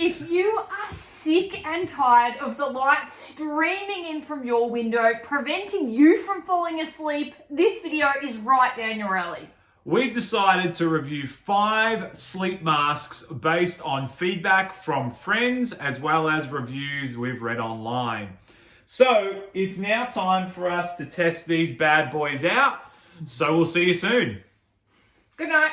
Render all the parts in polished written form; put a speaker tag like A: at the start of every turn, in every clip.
A: If you are sick and tired of the light streaming in from your window, preventing you from falling asleep, this video is right down your alley.
B: We've decided to review 5 sleep masks based on feedback from friends as well as reviews we've read online. So it's now time for us to test these bad boys out. So we'll see you soon.
A: Good night.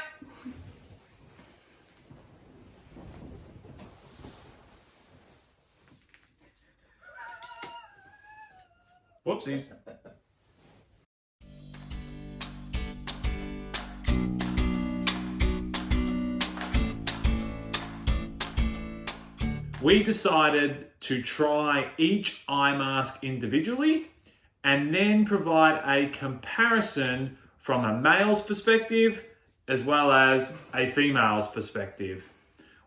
B: Whoopsies. We decided to try each eye mask individually and then provide a comparison from a male's perspective as well as a female's perspective.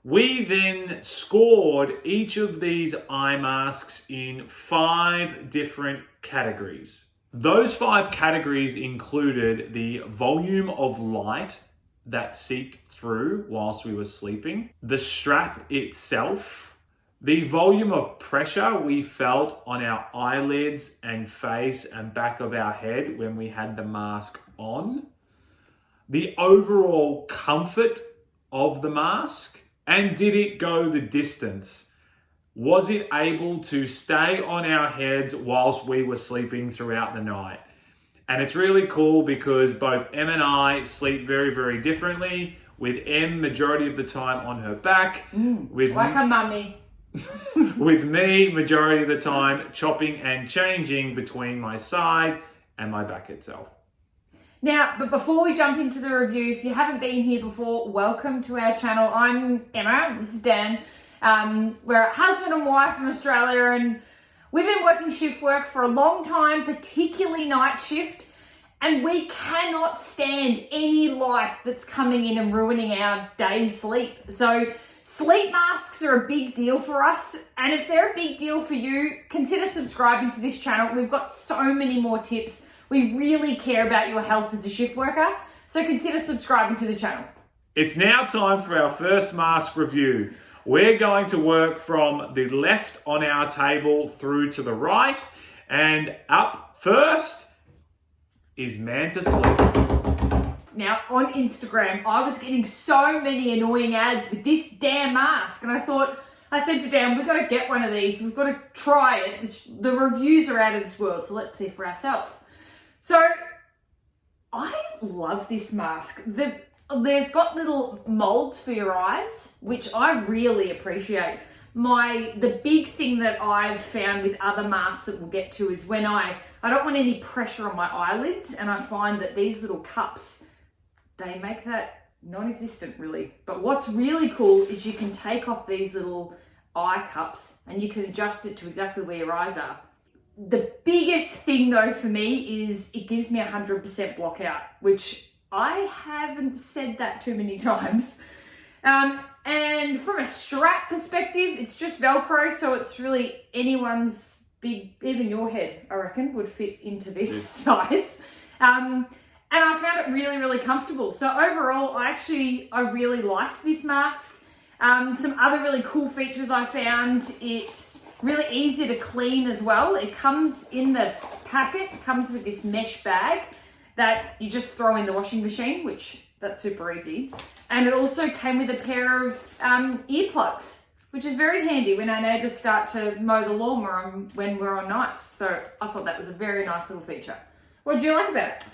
B: We then scored each of these eye masks in 5 different categories. Those 5 categories included the volume of light that seeped through whilst we were sleeping, the strap itself, the volume of pressure we felt on our eyelids and face and back of our head when we had the mask on, the overall comfort of the mask, and did it go the distance? Was it able to stay on our heads whilst we were sleeping throughout the night? And it's really cool because both Em and I sleep very, very differently, with Em majority of the time on her back,
A: Like a mummy.
B: with me majority of the time chopping and changing between my side and my back itself.
A: Now, but before we jump into the review, if you haven't been here before, welcome to our channel. I'm Emma, this is Dan. We're a husband and wife from Australia, and we've been working shift work for a long time, particularly night shift, and we cannot stand any light that's coming in and ruining our day's sleep. So sleep masks are a big deal for us, and if they're a big deal for you, consider subscribing to this channel. We've got so many more tips. We really care about your health as a shift worker, so consider subscribing to the channel.
B: It's now time for our first mask review. We're going to work from the left on our table through to the right, and up first is Manta Sleep.
A: Now, on Instagram, I was getting so many annoying ads with this damn mask, and I said to Dan, we've got to get one of these. We've got to try it. The reviews are out of this world, so let's see for ourselves. So, I love this mask. There's got little molds for your eyes, which I really appreciate. The big thing that I've found with other masks that we'll get to is when I don't want any pressure on my eyelids, and I find that these little cups, they make that non-existent really. But what's really cool is you can take off these little eye cups and you can adjust it to exactly where your eyes are. The biggest thing though for me is it gives me 100% block out, which I haven't said that too many times. And from a strap perspective, it's just Velcro, so it's really anyone's big, even your head, I reckon, would fit into this size. And I found it really, really comfortable. So overall, I really liked this mask. Some other really cool features I found, it's really easy to clean as well. It comes in the packet, it comes with this mesh bag that you just throw in the washing machine, which that's super easy. And it also came with a pair of earplugs, which is very handy when our neighbours start to mow the lawn when we're on nights. So I thought that was a very nice little feature. What did you like about it?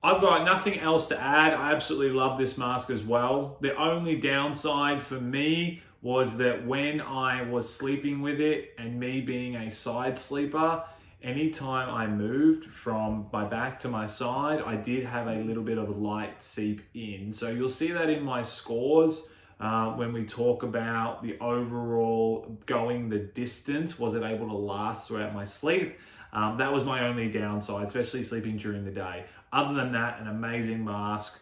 B: I've got nothing else to add. I absolutely love this mask as well. The only downside for me was that when I was sleeping with it, and me being a side sleeper, anytime I moved from my back to my side, I did have a little bit of light seep in. So you'll see that in my scores when we talk about the overall going the distance. Was it able to last throughout my sleep? That was my only downside, especially sleeping during the day. Other than that, an amazing mask,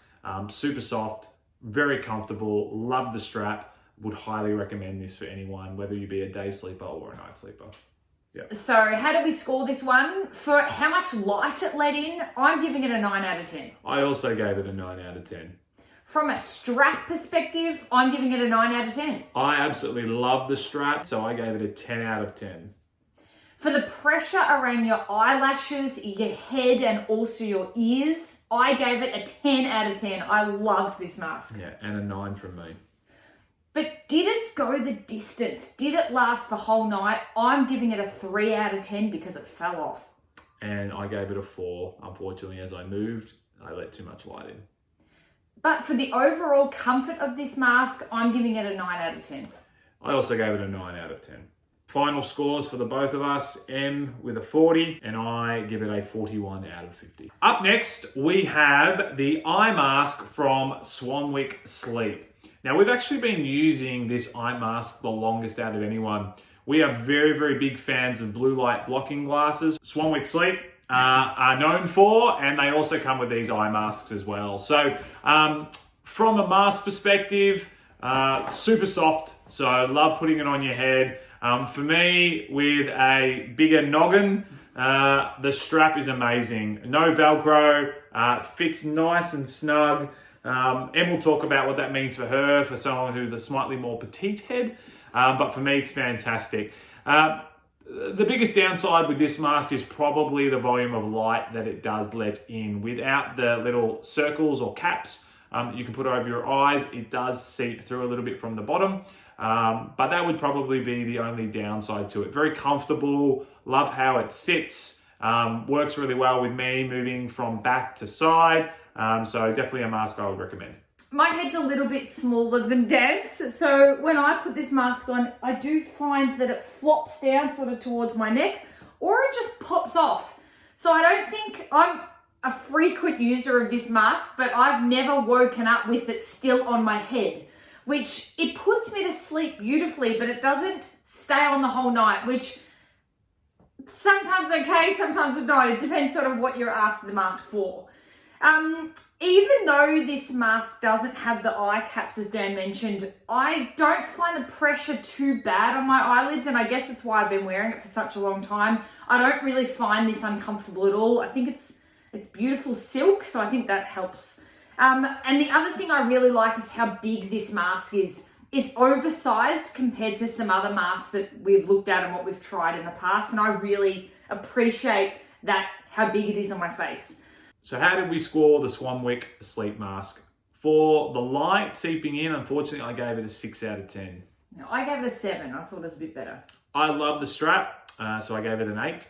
B: super soft, very comfortable, love the strap. Would highly recommend this for anyone, whether you be a day sleeper or a night sleeper. Yeah.
A: So how did we score this one? For how much light it let in, I'm giving it a 9 out of 10.
B: I also gave it a 9 out of 10.
A: From a strap perspective, I'm giving it a 9 out of 10.
B: I absolutely love the strap, so I gave it a 10 out of 10.
A: For the pressure around your eyelashes, your head, and also your ears, I gave it a 10 out of 10. I loved this mask.
B: Yeah, and a 9 from me.
A: But did it go the distance? Did it last the whole night? I'm giving it a 3 out of 10 because it fell off.
B: And I gave it a 4. Unfortunately, as I moved, I let too much light in.
A: But for the overall comfort of this mask, I'm giving it a 9 out of 10.
B: I also gave it a 9 out of 10. Final scores for the both of us, M with a 40, and I give it a 41 out of 50. Up next, we have the eye mask from Swanwick Sleep. Now, we've actually been using this eye mask the longest out of anyone. We are very, very big fans of blue light blocking glasses. Swanwick Sleep are known for, and they also come with these eye masks as well. So from a mask perspective, super soft, so I love putting it on your head. For me, with a bigger noggin, the strap is amazing. No Velcro, fits nice and snug. Em will talk about what that means for her, for someone who's a slightly more petite head, but for me, it's fantastic. The biggest downside with this mask is probably the volume of light that it does let in. Without the little circles or caps that you can put over your eyes, it does seep through a little bit from the bottom. But that would probably be the only downside to it. Very comfortable, love how it sits, works really well with me moving from back to side. So definitely a mask I would recommend.
A: My head's a little bit smaller than Dan's, so when I put this mask on, I do find that it flops down sort of towards my neck, or it just pops off. So I don't think I'm a frequent user of this mask, but I've never woken up with it still on my head, which it puts me to sleep beautifully, but it doesn't stay on the whole night, which sometimes okay, sometimes not. It depends sort of what you're after the mask for. Even though this mask doesn't have the eye caps, as Dan mentioned, I don't find the pressure too bad on my eyelids, and I guess it's why I've been wearing it for such a long time. I don't really find this uncomfortable at all. I think it's beautiful silk, so I think that helps. And the other thing I really like is how big this mask is. It's oversized compared to some other masks that we've looked at and what we've tried in the past, and I really appreciate that, how big it is on my face.
B: So how did we score the Swanwick Sleep Mask? For the light seeping in, unfortunately, I gave it a 6 out of 10.
A: Now, I gave it a 7. I thought it was a bit better.
B: I love the strap, so I gave it an 8.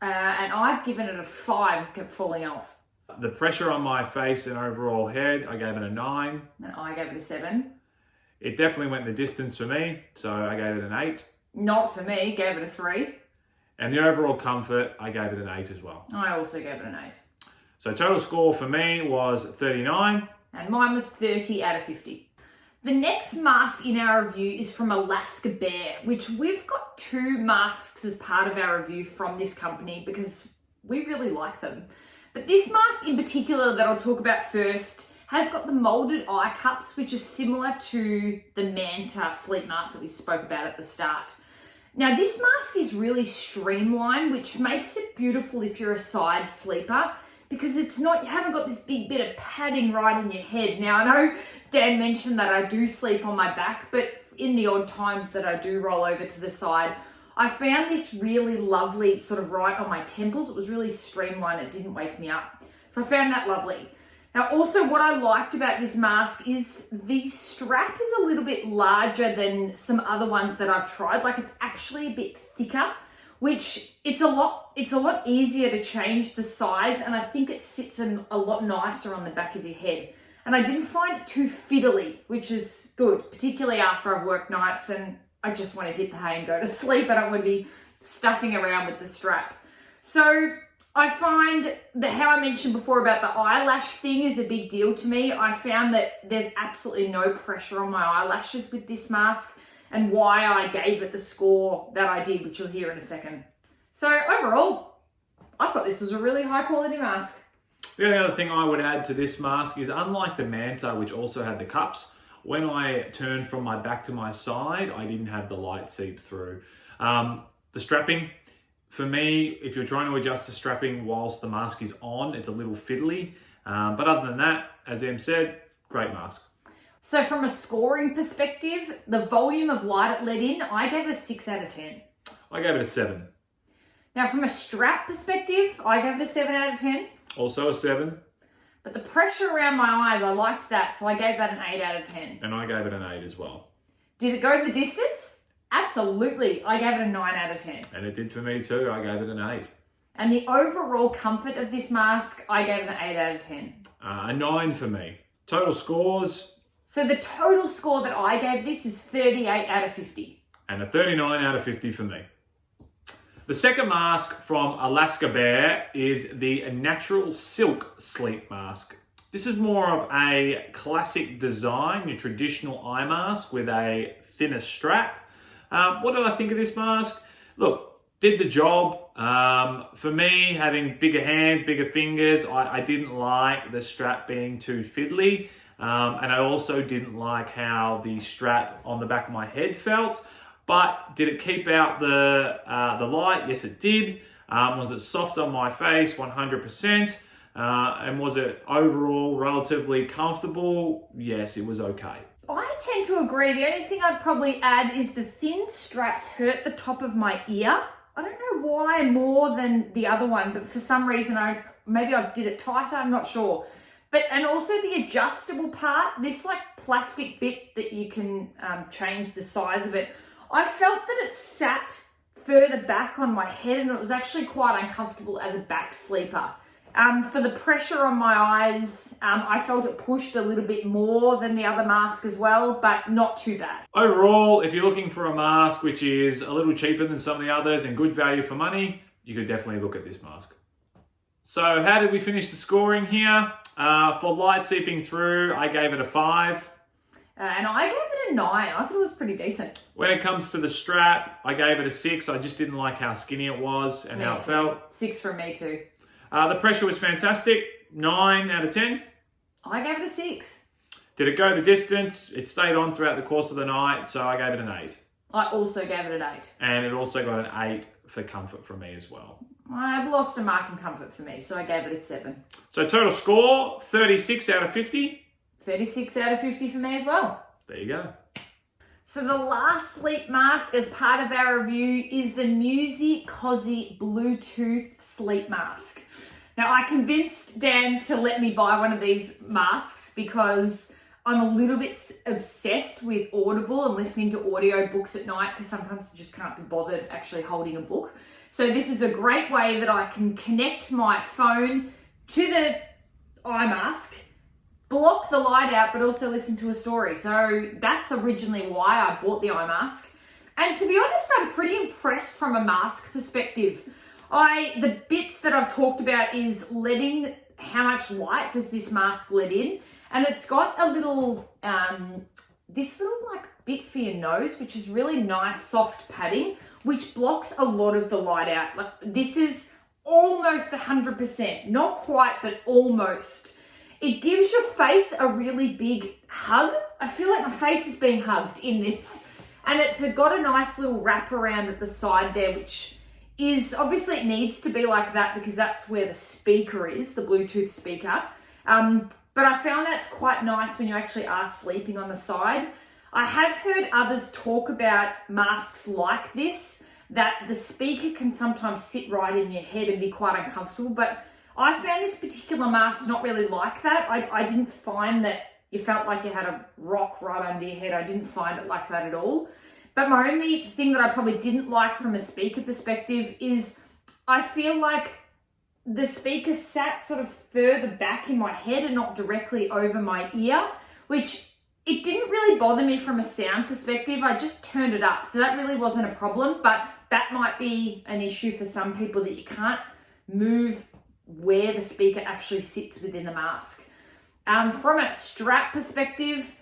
A: And I've given it a 5. It's kept falling off.
B: The pressure on my face and overall head, I gave it a 9.
A: And I gave it a 7.
B: It definitely went the distance for me, so I gave it an 8.
A: Not for me, gave it a 3.
B: And the overall comfort, I gave it an 8 as well.
A: I also gave it an 8.
B: So total score for me was 39.
A: And mine was 30 out of 50. The next mask in our review is from Alaska Bear, which we've got 2 masks as part of our review from this company because we really like them. But this mask in particular that I'll talk about first has got the molded eye cups, which are similar to the Manta sleep mask that we spoke about at the start. Now this mask is really streamlined, which makes it beautiful if you're a side sleeper, because it's not, you haven't got this big bit of padding right in your head. Now, I know Dan mentioned that I do sleep on my back, but in the odd times that I do roll over to the side, I found this really lovely sort of right on my temples. It was really streamlined. It didn't wake me up. So I found that lovely. Now, also what I liked about this mask is the strap is a little bit larger than some other ones that I've tried. Like, it's actually a bit thicker, which it's a lot easier to change the size, and I think it sits a lot nicer on the back of your head. And I didn't find it too fiddly, which is good, particularly after I've worked nights and I just want to hit the hay and go to sleep. I don't want to be stuffing around with the strap. So I find that how I mentioned before about the eyelash thing is a big deal to me. I found that there's absolutely no pressure on my eyelashes with this mask, and why I gave it the score that I did, which you'll hear in a second. So overall, I thought this was a really high quality mask.
B: The only other thing I would add to this mask is, unlike the Manta, which also had the cups, when I turned from my back to my side, I didn't have the light seep through. The strapping, for me, if you're trying to adjust the strapping whilst the mask is on, it's a little fiddly. But other than that, as Em said, Great mask.
A: So from a scoring perspective, the volume of light it let in, I gave it a 6 out of 10.
B: I gave it a 7.
A: Now from a strap perspective, I gave it a 7 out of 10.
B: Also a 7.
A: But the pressure around my eyes, I liked that, so I gave that an 8 out of 10.
B: And I gave it an 8 as well.
A: Did it go the distance? Absolutely. I gave it a 9 out of 10.
B: And it did for me too. I gave it an 8.
A: And the overall comfort of this mask, I gave it an 8 out of 10.
B: A 9 for me. Total scores.
A: So the total score that I gave this is 38 out of 50.
B: And a 39 out of 50 for me. The second mask from Alaska Bear is the Natural Silk Sleep Mask. This is more of a classic design, your traditional eye mask with a thinner strap. What did I think of this mask? Look, did the job. For me, having bigger hands, bigger fingers, I didn't like the strap being too fiddly. And I also didn't like how the strap on the back of my head felt. But did it keep out the light? Yes, it did. Was it soft on my face? 100%. And was it overall relatively comfortable? Yes, it was okay.
A: I tend to agree. The only thing I'd probably add is the thin straps hurt the top of my ear. I don't know why more than the other one, but for some reason, maybe I did it tighter, I'm not sure. And also the adjustable part, this like plastic bit that you can change the size of it, I felt that it sat further back on my head and it was actually quite uncomfortable as a back sleeper. For the pressure on my eyes, I felt it pushed a little bit more than the other mask as well, but not too bad.
B: Overall, if you're looking for a mask which is a little cheaper than some of the others and good value for money, you could definitely look at this mask. So how did we finish the scoring here? For light seeping through, I gave it a 5.
A: And I gave it a 9. I thought it was pretty decent.
B: When it comes to the strap, I gave it a 6. I just didn't like how skinny it was and how it felt.
A: 6 from me too.
B: The pressure was fantastic. 9 out of 10.
A: I gave it a 6.
B: Did it go the distance? It stayed on throughout the course of the night, so I gave it an 8.
A: I also gave it an 8.
B: And it also got an 8 for comfort from me as well.
A: I lost a mark in comfort for me, so I gave it a 7.
B: So total score, 36 out of 50.
A: 36 out of 50 for me as well.
B: There you go.
A: So the last sleep mask as part of our review is the MusiCozy Bluetooth sleep mask. Now I convinced Dan to let me buy one of these masks because I'm a little bit obsessed with Audible and listening to audio books at night because sometimes I just can't be bothered actually holding a book. So this is a great way that I can connect my phone to the eye mask, block the light out, but also listen to a story. So that's originally why I bought the eye mask. And to be honest, I'm pretty impressed from a mask perspective. The bits that I've talked about is letting, how much light does this mask let in? And it's got a little, this little like bit for your nose, which is really nice, soft padding, which blocks a lot of the light out. Like this is almost 100%, not quite, but almost. It gives your face a really big hug. I feel like my face is being hugged in this. And it's got a nice little wrap around at the side there, which is, obviously it needs to be like that because that's where the speaker is, the Bluetooth speaker. But I found that's quite nice when you actually are sleeping on the side. I have heard others talk about masks like this, that the speaker can sometimes sit right in your head and be quite uncomfortable, but I found this particular mask not really like that. I didn't find that you felt like you had a rock right under your head. I didn't find it like that at all. But my only thing that I probably didn't like from a speaker perspective is I feel like the speaker sat sort of further back in my head and not directly over my ear, which it didn't really bother me from a sound perspective. I just turned it up. So that really wasn't a problem, but that might be an issue for some people that you can't move where the speaker actually sits within the mask. From a strap perspective,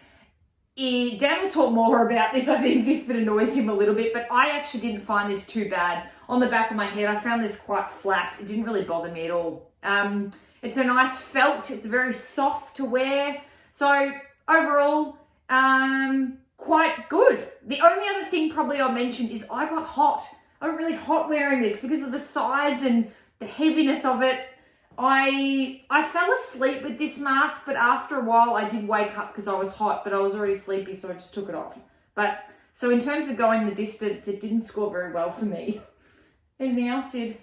A: Dan will talk more about this. I think this bit annoys him a little bit, but I actually didn't find this too bad. On the back of my head, I found this quite flat. It didn't really bother me at all. It's a nice felt. It's very soft to wear. So overall, quite good. The only other thing probably I'll mention is I got hot. I got really hot wearing this because of the size and the heaviness of it. I fell asleep with this mask, but after a while I did wake up because I was hot, but I was already sleepy, so I just took it off. But so in terms of going the distance, it didn't score very well for me. Anything else you'd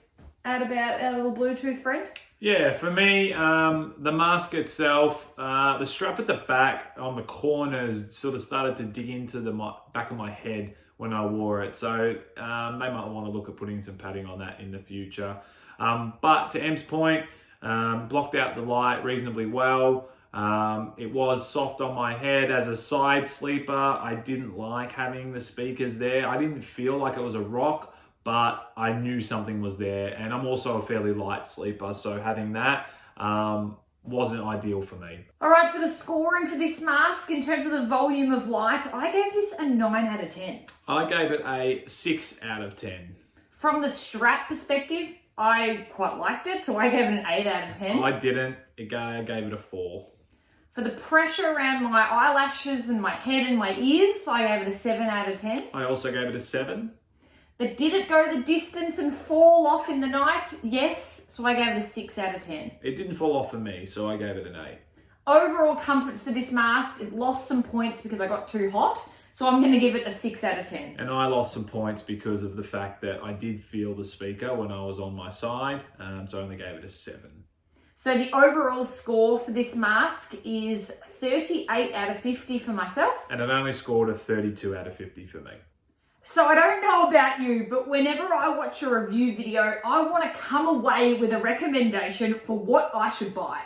A: add about our little Bluetooth friend?
B: Yeah, for me, the mask itself, the strap at the back on the corners sort of started to dig into the back of my head when I wore it. So they might want to look at putting some padding on that in the future. But to Em's point, blocked out the light reasonably well. It was soft on my head as a side sleeper. I didn't like having the speakers there. I didn't feel like it was a rock, but I knew something was there. And I'm also a fairly light sleeper, so having that wasn't ideal for me.
A: All right, for the scoring for this mask, in terms of the volume of light, I gave this a 9 out of 10.
B: I gave it a 6 out of 10.
A: From the strap perspective, I quite liked it, so I gave it an 8 out of 10.
B: I didn't. I gave it a 4.
A: For the pressure around my eyelashes and my head and my ears, I gave it a 7 out of 10.
B: I also gave it a 7.
A: But did it go the distance and fall off in the night? Yes, so I gave it a 6 out of 10.
B: It didn't fall off for me, so I gave it an 8.
A: Overall comfort for this mask, it lost some points because I got too hot, so I'm going to give it a 6 out of 10.
B: And I lost some points because of the fact that I did feel the speaker when I was on my side, so I only gave it a 7.
A: So the overall score for this mask is 38 out of 50 for myself.
B: And it only scored a 32 out of 50 for me.
A: So I don't know about you, but whenever I watch a review video, I want to come away with a recommendation for what I should buy.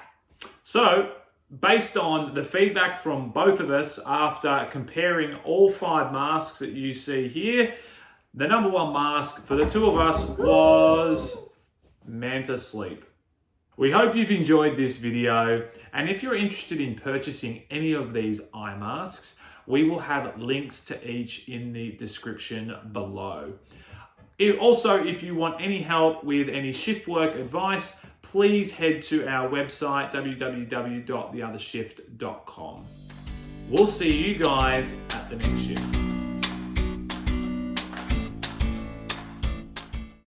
B: So, based on the feedback from both of us after comparing all 5 masks that you see here, the number 1 mask for the two of us was Manta Sleep. We hope you've enjoyed this video, and if you're interested in purchasing any of these eye masks, we will have links to each in the description below. Also, if you want any help with any shift work advice, please head to our website, www.theothershift.com. We'll see you guys at the next shift.